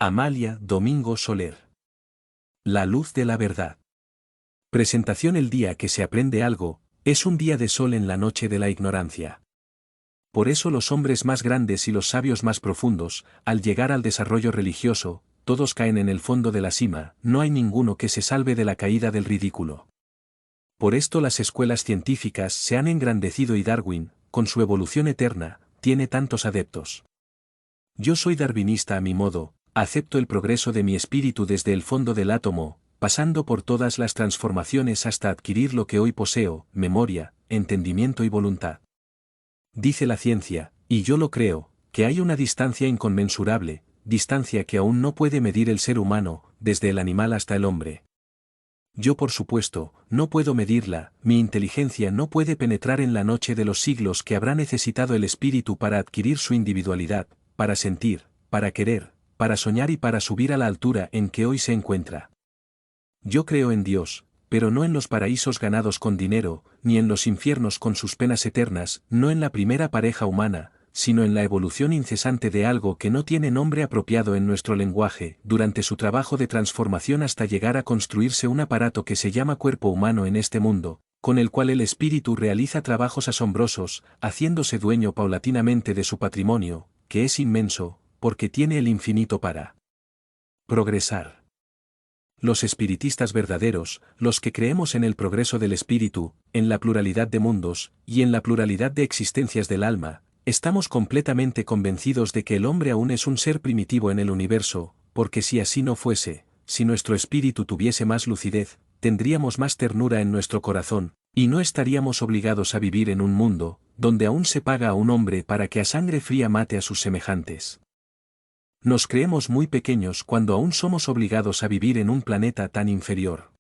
Amalia Domingo Soler. La luz de la verdad. Presentación: el día que se aprende algo, es un día de sol en la noche de la ignorancia. Por eso los hombres más grandes y los sabios más profundos, al llegar al desarrollo religioso, todos caen en el fondo de la cima, no hay ninguno que se salve de la caída del ridículo. Por esto las escuelas científicas se han engrandecido y Darwin, con su evolución eterna, tiene tantos adeptos. Yo soy darwinista a mi modo, acepto el progreso de mi espíritu desde el fondo del átomo, pasando por todas las transformaciones hasta adquirir lo que hoy poseo: memoria, entendimiento y voluntad. Dice la ciencia, y yo lo creo, que hay una distancia inconmensurable, distancia que aún no puede medir el ser humano, desde el animal hasta el hombre. Yo, por supuesto, no puedo medirla, mi inteligencia no puede penetrar en la noche de los siglos que habrá necesitado el espíritu para adquirir su individualidad, para sentir, para querer, para soñar y para subir a la altura en que hoy se encuentra. Yo creo en Dios, pero no en los paraísos ganados con dinero, ni en los infiernos con sus penas eternas, no en la primera pareja humana, sino en la evolución incesante de algo que no tiene nombre apropiado en nuestro lenguaje, durante su trabajo de transformación hasta llegar a construirse un aparato que se llama cuerpo humano en este mundo, con el cual el espíritu realiza trabajos asombrosos, haciéndose dueño paulatinamente de su patrimonio, que es inmenso, porque tiene el infinito para progresar. Los espiritistas verdaderos, los que creemos en el progreso del espíritu, en la pluralidad de mundos, y en la pluralidad de existencias del alma, estamos completamente convencidos de que el hombre aún es un ser primitivo en el universo, porque si así no fuese, si nuestro espíritu tuviese más lucidez, tendríamos más ternura en nuestro corazón, y no estaríamos obligados a vivir en un mundo, donde aún se paga a un hombre para que a sangre fría mate a sus semejantes. Nos creemos muy pequeños cuando aún somos obligados a vivir en un planeta tan inferior.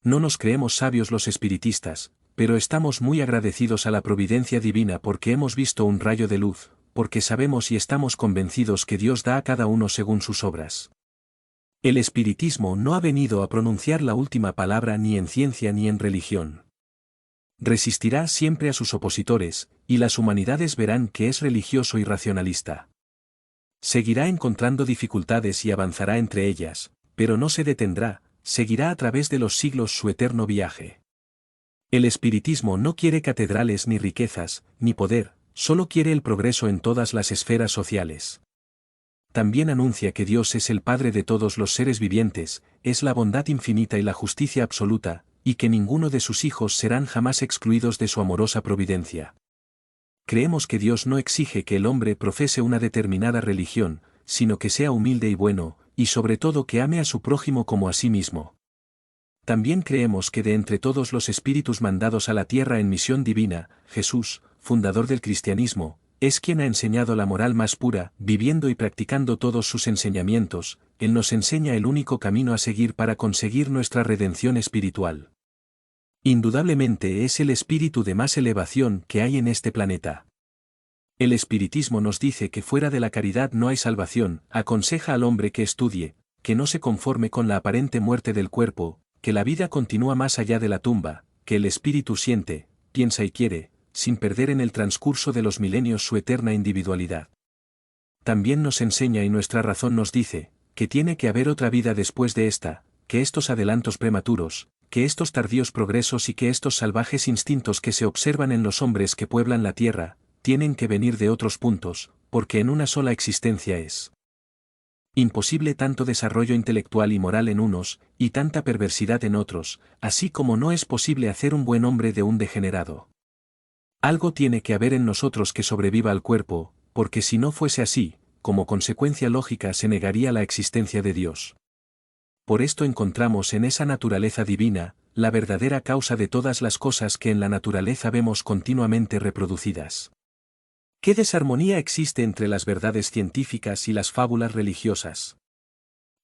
No nos creemos sabios los espiritistas, pero estamos muy agradecidos a la providencia divina porque hemos visto un rayo de luz, porque sabemos y estamos convencidos que Dios da a cada uno según sus obras. El espiritismo no ha venido a pronunciar la última palabra ni en ciencia ni en religión. Resistirá siempre a sus opositores, y las humanidades verán que es religioso y racionalista. Seguirá encontrando dificultades y avanzará entre ellas, pero no se detendrá, seguirá a través de los siglos su eterno viaje. El espiritismo no quiere catedrales ni riquezas, ni poder, solo quiere el progreso en todas las esferas sociales. También anuncia que Dios es el Padre de todos los seres vivientes, es la bondad infinita y la justicia absoluta, y que ninguno de sus hijos serán jamás excluidos de su amorosa providencia. Creemos que Dios no exige que el hombre profese una determinada religión, sino que sea humilde y bueno, y sobre todo que ame a su prójimo como a sí mismo. También creemos que de entre todos los espíritus mandados a la tierra en misión divina, Jesús, fundador del cristianismo, es quien ha enseñado la moral más pura, viviendo y practicando todos sus enseñamientos. Él nos enseña el único camino a seguir para conseguir nuestra redención espiritual. Indudablemente es el espíritu de más elevación que hay en este planeta. El espiritismo nos dice que fuera de la caridad no hay salvación, aconseja al hombre que estudie, que no se conforme con la aparente muerte del cuerpo, que la vida continúa más allá de la tumba, que el espíritu siente, piensa y quiere, sin perder en el transcurso de los milenios su eterna individualidad. También nos enseña y nuestra razón nos dice, que tiene que haber otra vida después de esta, que estos adelantos prematuros, que estos tardíos progresos y que estos salvajes instintos que se observan en los hombres que pueblan la tierra, tienen que venir de otros puntos, porque en una sola existencia es imposible tanto desarrollo intelectual y moral en unos, y tanta perversidad en otros, así como no es posible hacer un buen hombre de un degenerado. Algo tiene que haber en nosotros que sobreviva al cuerpo, porque si no fuese así, como consecuencia lógica se negaría la existencia de Dios. Por esto encontramos en esa naturaleza divina, la verdadera causa de todas las cosas que en la naturaleza vemos continuamente reproducidas. ¿Qué desarmonía existe entre las verdades científicas y las fábulas religiosas?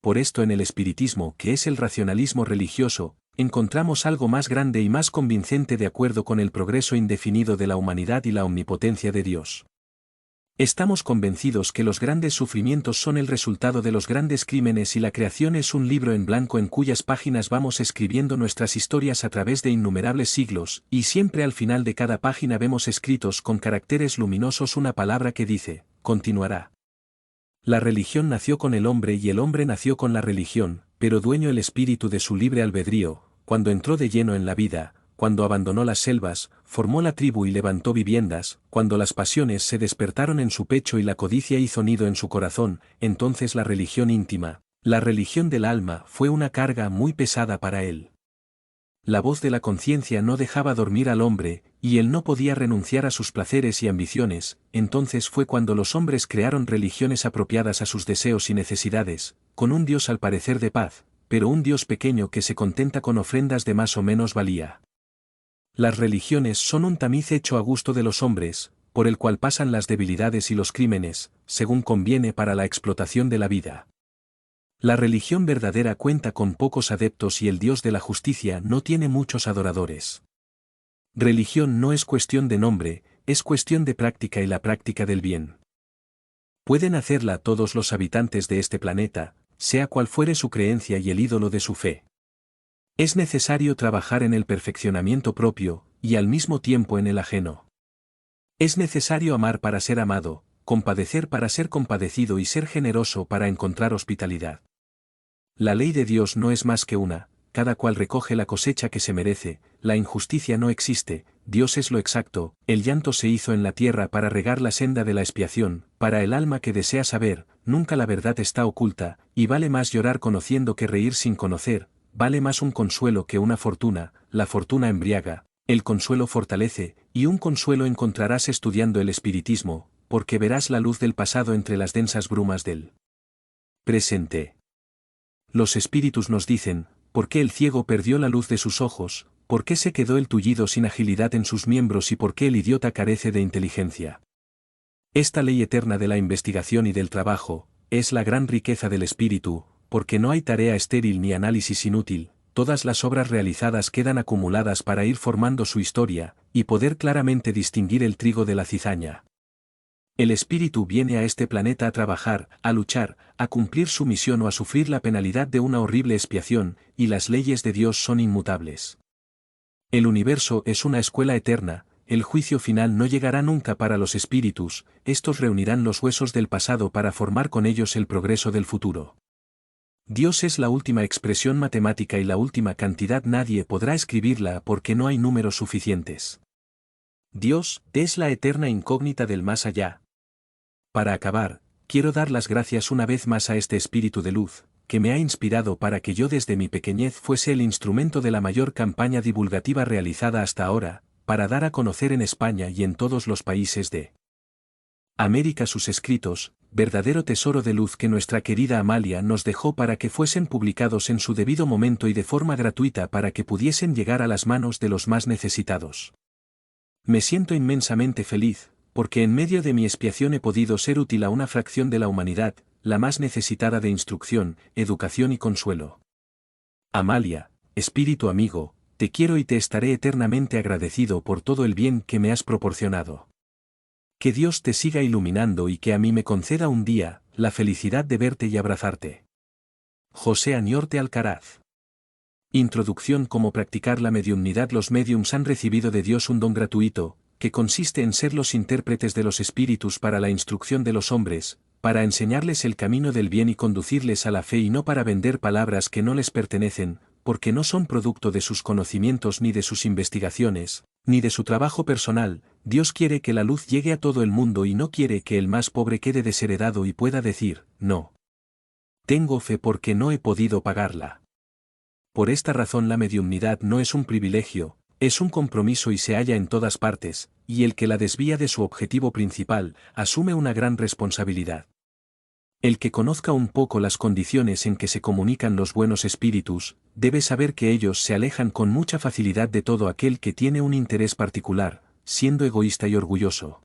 Por esto en el espiritismo, que es el racionalismo religioso, encontramos algo más grande y más convincente de acuerdo con el progreso indefinido de la humanidad y la omnipotencia de Dios. Estamos convencidos que los grandes sufrimientos son el resultado de los grandes crímenes y la creación es un libro en blanco en cuyas páginas vamos escribiendo nuestras historias a través de innumerables siglos, y siempre al final de cada página vemos escritos con caracteres luminosos una palabra que dice, continuará. La religión nació con el hombre y el hombre nació con la religión, pero dueño el espíritu de su libre albedrío, cuando entró de lleno en la vida, cuando abandonó las selvas, formó la tribu y levantó viviendas, cuando las pasiones se despertaron en su pecho y la codicia hizo nido en su corazón, entonces la religión íntima, la religión del alma fue una carga muy pesada para él. La voz de la conciencia no dejaba dormir al hombre, y él no podía renunciar a sus placeres y ambiciones, entonces fue cuando los hombres crearon religiones apropiadas a sus deseos y necesidades, con un Dios al parecer de paz, pero un Dios pequeño que se contenta con ofrendas de más o menos valía. Las religiones son un tamiz hecho a gusto de los hombres, por el cual pasan las debilidades y los crímenes, según conviene para la explotación de la vida. La religión verdadera cuenta con pocos adeptos y el Dios de la justicia no tiene muchos adoradores. Religión no es cuestión de nombre, es cuestión de práctica y la práctica del bien. Pueden hacerla todos los habitantes de este planeta, sea cual fuere su creencia y el ídolo de su fe. Es necesario trabajar en el perfeccionamiento propio, y al mismo tiempo en el ajeno. Es necesario amar para ser amado, compadecer para ser compadecido y ser generoso para encontrar hospitalidad. La ley de Dios no es más que una, cada cual recoge la cosecha que se merece, la injusticia no existe, Dios es lo exacto, el llanto se hizo en la tierra para regar la senda de la expiación, para el alma que desea saber, nunca la verdad está oculta, y vale más llorar conociendo que reír sin conocer, vale más un consuelo que una fortuna, la fortuna embriaga, el consuelo fortalece, y un consuelo encontrarás estudiando el espiritismo, porque verás la luz del pasado entre las densas brumas del presente. Los espíritus nos dicen, ¿por qué el ciego perdió la luz de sus ojos? ¿Por qué se quedó el tullido sin agilidad en sus miembros y por qué el idiota carece de inteligencia? Esta ley eterna de la investigación y del trabajo, es la gran riqueza del espíritu, porque no hay tarea estéril ni análisis inútil, todas las obras realizadas quedan acumuladas para ir formando su historia, y poder claramente distinguir el trigo de la cizaña. El espíritu viene a este planeta a trabajar, a luchar, a cumplir su misión o a sufrir la penalidad de una horrible expiación, y las leyes de Dios son inmutables. El universo es una escuela eterna, el juicio final no llegará nunca para los espíritus, estos reunirán los huesos del pasado para formar con ellos el progreso del futuro. Dios es la última expresión matemática y la última cantidad nadie podrá escribirla porque no hay números suficientes. Dios es la eterna incógnita del más allá. Para acabar, quiero dar las gracias una vez más a este espíritu de luz, que me ha inspirado para que yo desde mi pequeñez fuese el instrumento de la mayor campaña divulgativa realizada hasta ahora, para dar a conocer en España y en todos los países de América sus escritos, verdadero tesoro de luz que nuestra querida Amalia nos dejó para que fuesen publicados en su debido momento y de forma gratuita para que pudiesen llegar a las manos de los más necesitados. Me siento inmensamente feliz, porque en medio de mi expiación he podido ser útil a una fracción de la humanidad, la más necesitada de instrucción, educación y consuelo. Amalia, espíritu amigo, te quiero y te estaré eternamente agradecido por todo el bien que me has proporcionado. Que Dios te siga iluminando y que a mí me conceda un día, la felicidad de verte y abrazarte. José Aniorte Alcaraz. Introducción. Cómo practicar la mediumnidad. Los médiums han recibido de Dios un don gratuito, que consiste en ser los intérpretes de los espíritus para la instrucción de los hombres, para enseñarles el camino del bien y conducirles a la fe y no para vender palabras que no les pertenecen, porque no son producto de sus conocimientos ni de sus investigaciones, ni de su trabajo personal. Dios quiere que la luz llegue a todo el mundo y no quiere que el más pobre quede desheredado y pueda decir, no. Tengo fe porque no he podido pagarla. Por esta razón la mediumnidad no es un privilegio, es un compromiso y se halla en todas partes, y el que la desvía de su objetivo principal, asume una gran responsabilidad. El que conozca un poco las condiciones en que se comunican los buenos espíritus, debe saber que ellos se alejan con mucha facilidad de todo aquel que tiene un interés particular, siendo egoísta y orgulloso.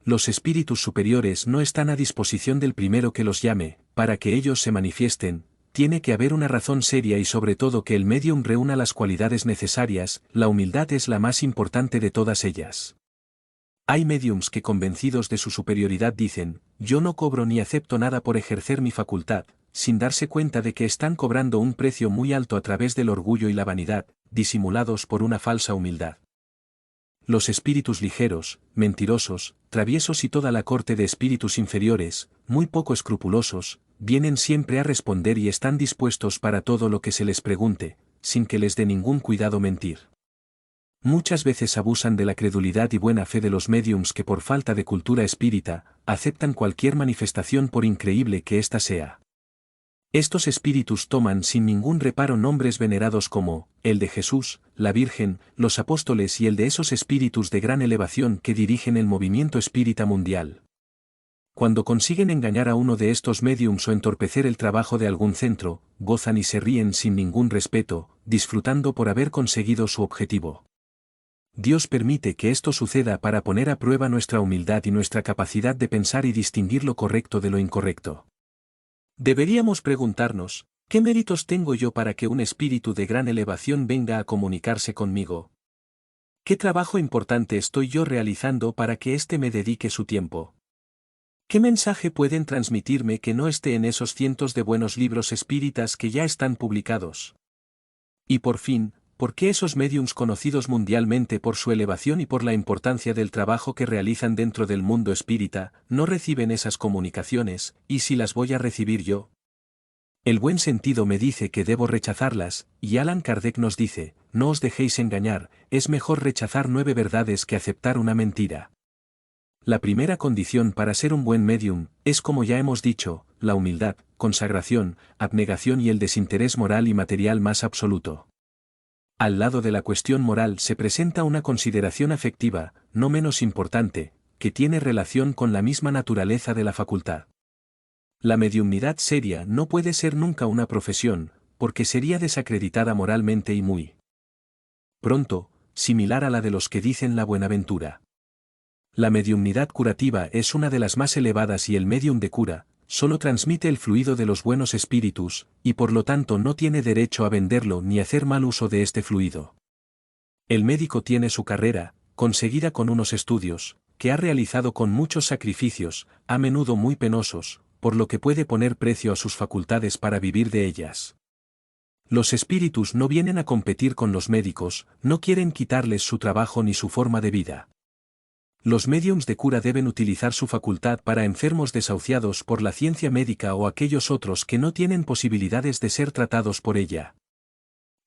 Los espíritus superiores no están a disposición del primero que los llame, para que ellos se manifiesten. Tiene que haber una razón seria y sobre todo que el medium reúna las cualidades necesarias, la humildad es la más importante de todas ellas. Hay mediums que convencidos de su superioridad dicen, yo no cobro ni acepto nada por ejercer mi facultad, sin darse cuenta de que están cobrando un precio muy alto a través del orgullo y la vanidad, disimulados por una falsa humildad. Los espíritus ligeros, mentirosos, traviesos y toda la corte de espíritus inferiores, muy poco escrupulosos, vienen siempre a responder y están dispuestos para todo lo que se les pregunte, sin que les dé ningún cuidado mentir. Muchas veces abusan de la credulidad y buena fe de los médiums que por falta de cultura espírita, aceptan cualquier manifestación por increíble que ésta sea. Estos espíritus toman sin ningún reparo nombres venerados como, el de Jesús, la Virgen, los apóstoles y el de esos espíritus de gran elevación que dirigen el movimiento espírita mundial. Cuando consiguen engañar a uno de estos médiums o entorpecer el trabajo de algún centro, gozan y se ríen sin ningún respeto, disfrutando por haber conseguido su objetivo. Dios permite que esto suceda para poner a prueba nuestra humildad y nuestra capacidad de pensar y distinguir lo correcto de lo incorrecto. Deberíamos preguntarnos, ¿qué méritos tengo yo para que un espíritu de gran elevación venga a comunicarse conmigo? ¿Qué trabajo importante estoy yo realizando para que éste me dedique su tiempo? ¿Qué mensaje pueden transmitirme que no esté en esos cientos de buenos libros espíritas que ya están publicados? Y por fin, ¿por qué esos médiums conocidos mundialmente por su elevación y por la importancia del trabajo que realizan dentro del mundo espírita, no reciben esas comunicaciones, y si las voy a recibir yo? El buen sentido me dice que debo rechazarlas, y Allan Kardec nos dice, no os dejéis engañar, es mejor rechazar 9 verdades que aceptar una mentira. La primera condición para ser un buen médium, es como ya hemos dicho, la humildad, consagración, abnegación y el desinterés moral y material más absoluto. Al lado de la cuestión moral se presenta una consideración afectiva, no menos importante, que tiene relación con la misma naturaleza de la facultad. La mediumnidad seria no puede ser nunca una profesión, porque sería desacreditada moralmente y muy pronto, similar a la de los que dicen la buenaventura. La mediumnidad curativa es una de las más elevadas y el médium de cura, solo transmite el fluido de los buenos espíritus, y por lo tanto no tiene derecho a venderlo ni hacer mal uso de este fluido. El médico tiene su carrera, conseguida con unos estudios, que ha realizado con muchos sacrificios, a menudo muy penosos, por lo que puede poner precio a sus facultades para vivir de ellas. Los espíritus no vienen a competir con los médicos, no quieren quitarles su trabajo ni su forma de vida. Los médiums de cura deben utilizar su facultad para enfermos desahuciados por la ciencia médica o aquellos otros que no tienen posibilidades de ser tratados por ella.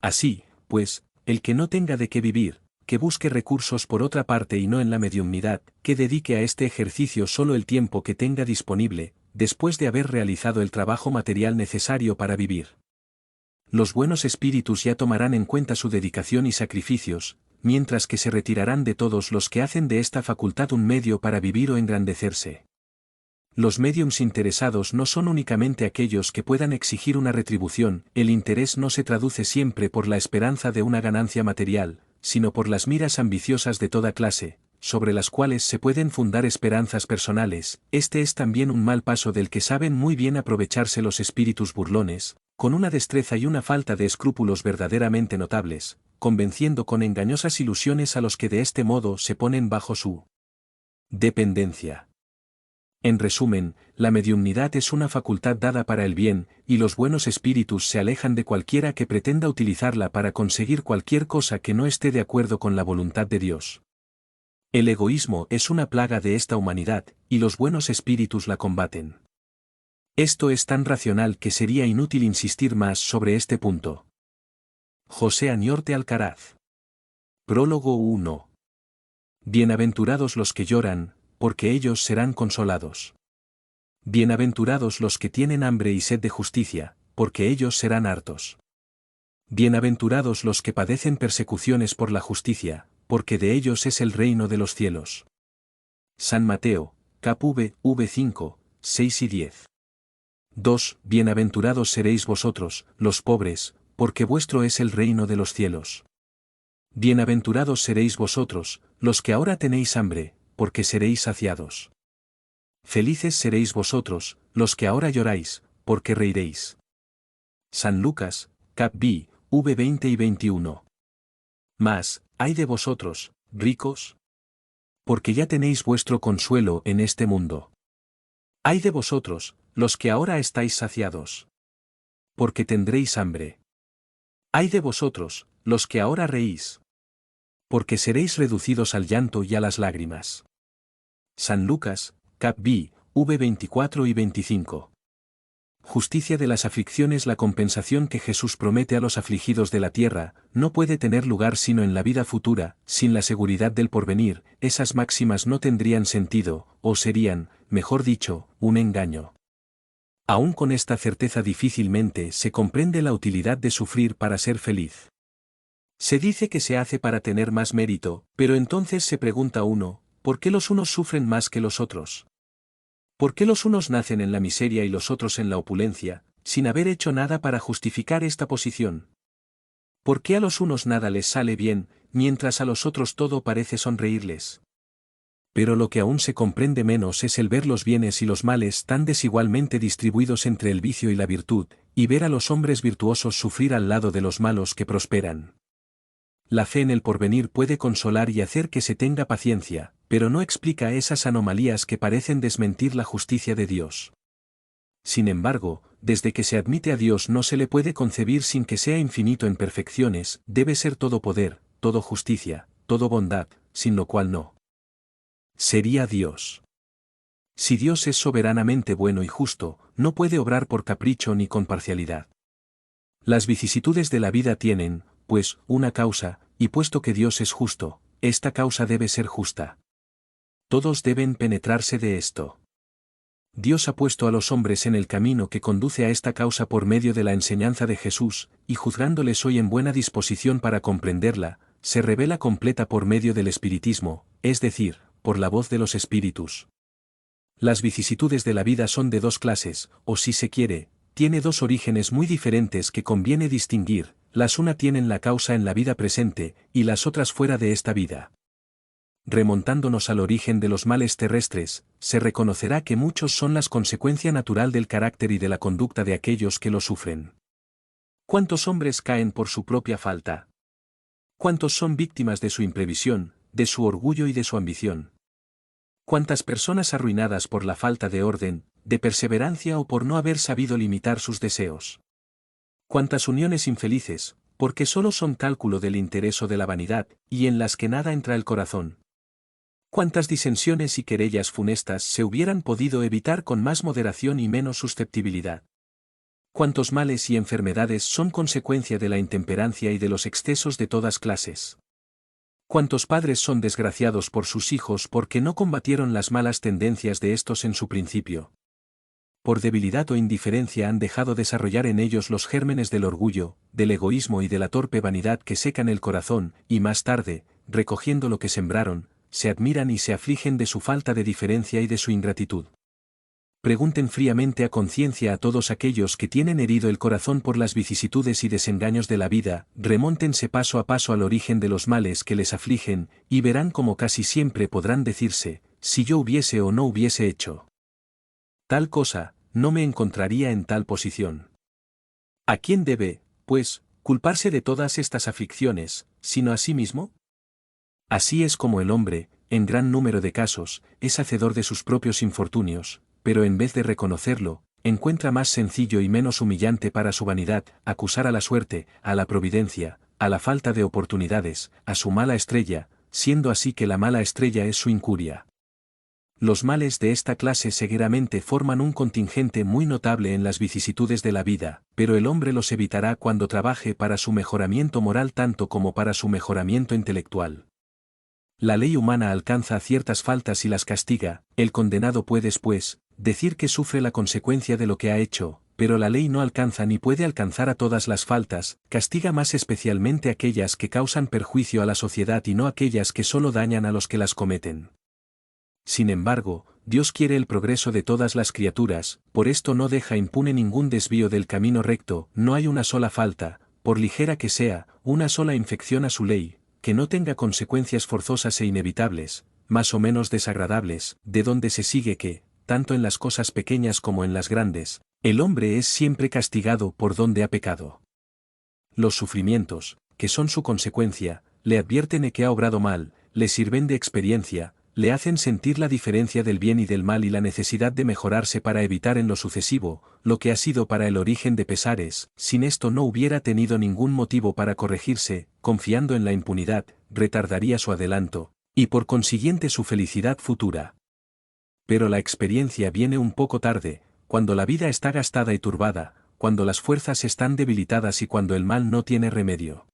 Así, pues, el que no tenga de qué vivir, que busque recursos por otra parte y no en la mediumnidad, que dedique a este ejercicio solo el tiempo que tenga disponible, después de haber realizado el trabajo material necesario para vivir. Los buenos espíritus ya tomarán en cuenta su dedicación y sacrificios, mientras que se retirarán de todos los que hacen de esta facultad un medio para vivir o engrandecerse. Los médiums interesados no son únicamente aquellos que puedan exigir una retribución, el interés no se traduce siempre por la esperanza de una ganancia material, sino por las miras ambiciosas de toda clase, sobre las cuales se pueden fundar esperanzas personales. Este es también un mal paso del que saben muy bien aprovecharse los espíritus burlones, con una destreza y una falta de escrúpulos verdaderamente notables, convenciendo con engañosas ilusiones a los que de este modo se ponen bajo su dependencia. En resumen, la mediumnidad es una facultad dada para el bien, y los buenos espíritus se alejan de cualquiera que pretenda utilizarla para conseguir cualquier cosa que no esté de acuerdo con la voluntad de Dios. El egoísmo es una plaga de esta humanidad, y los buenos espíritus la combaten. Esto es tan racional que sería inútil insistir más sobre este punto. José Añorte Alcaraz. Prólogo 1. Bienaventurados los que lloran, porque ellos serán consolados. Bienaventurados los que tienen hambre y sed de justicia, porque ellos serán hartos. Bienaventurados los que padecen persecuciones por la justicia, porque de ellos es el reino de los cielos. San Mateo, cap. v. 5, 6 y 10. 2. Bienaventurados seréis vosotros, los pobres, porque vuestro es el reino de los cielos. Bienaventurados seréis vosotros, los que ahora tenéis hambre, porque seréis saciados. Felices seréis vosotros, los que ahora lloráis, porque reiréis. San Lucas, cap. v. 20 y 21. Mas, ay de vosotros, ricos, porque ya tenéis vuestro consuelo en este mundo. Ay de vosotros, los que ahora estáis saciados, porque tendréis hambre. Ay de vosotros, los que ahora reís, Porque seréis reducidos al llanto y a las lágrimas. San Lucas, cap. v. 24 y 25. Justicia de las aflicciones. La compensación que Jesús promete a los afligidos de la tierra, no puede tener lugar sino en la vida futura, sin la seguridad del porvenir. Esas máximas no tendrían sentido, o serían, mejor dicho, un engaño. Aún con esta certeza difícilmente se comprende la utilidad de sufrir para ser feliz. Se dice que se hace para tener más mérito, pero entonces se pregunta uno, ¿por qué los unos sufren más que los otros? ¿Por qué los unos nacen en la miseria y los otros en la opulencia, sin haber hecho nada para justificar esta posición? ¿Por qué a los unos nada les sale bien, mientras a los otros todo parece sonreírles? Pero lo que aún se comprende menos es el ver los bienes y los males tan desigualmente distribuidos entre el vicio y la virtud, y ver a los hombres virtuosos sufrir al lado de los malos que prosperan. La fe en el porvenir puede consolar y hacer que se tenga paciencia, pero no explica esas anomalías que parecen desmentir la justicia de Dios. Sin embargo, desde que se admite a Dios no se le puede concebir sin que sea infinito en perfecciones, debe ser todo poder, todo justicia, todo bondad, sin lo cual no sería Dios. Si Dios es soberanamente bueno y justo, no puede obrar por capricho ni con parcialidad. Las vicisitudes de la vida tienen, pues, una causa, y puesto que Dios es justo, esta causa debe ser justa. Todos deben penetrarse de esto. Dios ha puesto a los hombres en el camino que conduce a esta causa por medio de la enseñanza de Jesús, y juzgándoles hoy en buena disposición para comprenderla, se revela completa por medio del espiritismo, es decir, por la voz de los espíritus. Las vicisitudes de la vida son de dos clases, o si se quiere, tiene dos orígenes muy diferentes que conviene distinguir, las una tienen la causa en la vida presente, y las otras fuera de esta vida. Remontándonos al origen de los males terrestres, se reconocerá que muchos son la consecuencia natural del carácter y de la conducta de aquellos que lo sufren. ¿Cuántos hombres caen por su propia falta? ¿Cuántos son víctimas de su imprevisión, de su orgullo y de su ambición? ¿Cuántas personas arruinadas por la falta de orden, de perseverancia o por no haber sabido limitar sus deseos? ¿Cuántas uniones infelices, porque solo son cálculo del interés o de la vanidad, y en las que nada entra el corazón? ¿Cuántas disensiones y querellas funestas se hubieran podido evitar con más moderación y menos susceptibilidad? ¿Cuántos males y enfermedades son consecuencia de la intemperancia y de los excesos de todas clases? ¿Cuántos padres son desgraciados por sus hijos porque no combatieron las malas tendencias de estos en su principio? Por debilidad o indiferencia han dejado desarrollar en ellos los gérmenes del orgullo, del egoísmo y de la torpe vanidad que secan el corazón, y más tarde, recogiendo lo que sembraron, se admiran y se afligen de su falta de diferencia y de su ingratitud. Pregunten fríamente a conciencia a todos aquellos que tienen herido el corazón por las vicisitudes y desengaños de la vida, remóntense paso a paso al origen de los males que les afligen, y verán como casi siempre podrán decirse, si yo hubiese o no hubiese hecho tal cosa, no me encontraría en tal posición. ¿A quién debe, pues, culparse de todas estas aflicciones, sino a sí mismo? Así es como el hombre, en gran número de casos, es hacedor de sus propios infortunios, pero en vez de reconocerlo, encuentra más sencillo y menos humillante para su vanidad acusar a la suerte, a la providencia, a la falta de oportunidades, a su mala estrella, siendo así que la mala estrella es su incuria. Los males de esta clase seguramente forman un contingente muy notable en las vicisitudes de la vida, pero el hombre los evitará cuando trabaje para su mejoramiento moral tanto como para su mejoramiento intelectual. La ley humana alcanza ciertas faltas y las castiga, el condenado puede, pues, decir que sufre la consecuencia de lo que ha hecho, pero la ley no alcanza ni puede alcanzar a todas las faltas, castiga más especialmente aquellas que causan perjuicio a la sociedad y no aquellas que solo dañan a los que las cometen. Sin embargo, Dios quiere el progreso de todas las criaturas, por esto no deja impune ningún desvío del camino recto, no hay una sola falta, por ligera que sea, una sola infección a su ley, que no tenga consecuencias forzosas e inevitables, más o menos desagradables, de donde se sigue que, tanto en las cosas pequeñas como en las grandes, el hombre es siempre castigado por donde ha pecado. Los sufrimientos, que son su consecuencia, le advierten de que ha obrado mal, le sirven de experiencia, le hacen sentir la diferencia del bien y del mal y la necesidad de mejorarse para evitar en lo sucesivo, lo que ha sido para el origen de pesares, sin esto no hubiera tenido ningún motivo para corregirse, confiando en la impunidad, retardaría su adelanto, y por consiguiente su felicidad futura. Pero la experiencia viene un poco tarde, cuando la vida está gastada y turbada, cuando las fuerzas están debilitadas y cuando el mal no tiene remedio.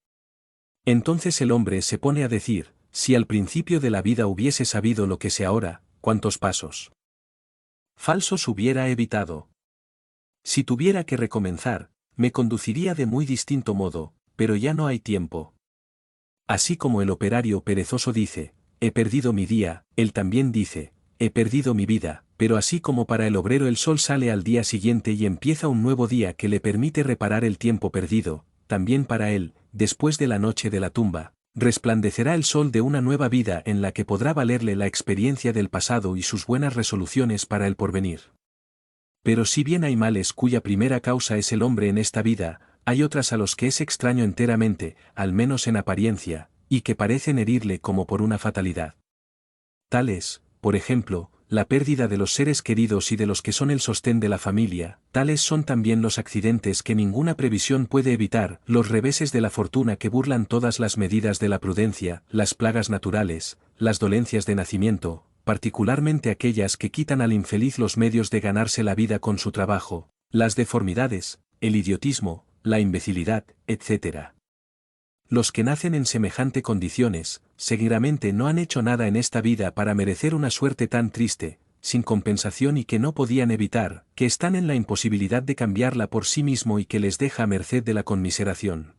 Entonces el hombre se pone a decir, si al principio de la vida hubiese sabido lo que sé ahora, ¿cuántos pasos falsos hubiera evitado? Si tuviera que recomenzar, me conduciría de muy distinto modo, pero ya no hay tiempo. Así como el operario perezoso dice, he perdido mi día, él también dice, he perdido mi vida, pero así como para el obrero el sol sale al día siguiente y empieza un nuevo día que le permite reparar el tiempo perdido, también para él, después de la noche de la tumba, resplandecerá el sol de una nueva vida en la que podrá valerle la experiencia del pasado y sus buenas resoluciones para el porvenir. Pero si bien hay males cuya primera causa es el hombre en esta vida, hay otras a los que es extraño enteramente, al menos en apariencia, y que parecen herirle como por una fatalidad. Tales, por ejemplo, la pérdida de los seres queridos y de los que son el sostén de la familia, tales son también los accidentes que ninguna previsión puede evitar, los reveses de la fortuna que burlan todas las medidas de la prudencia, las plagas naturales, las dolencias de nacimiento, particularmente aquellas que quitan al infeliz los medios de ganarse la vida con su trabajo, las deformidades, el idiotismo, la imbecilidad, etc. Los que nacen en semejante condiciones, seguramente no han hecho nada en esta vida para merecer una suerte tan triste, sin compensación y que no podían evitar, que están en la imposibilidad de cambiarla por sí mismo y que les deja a merced de la conmiseración.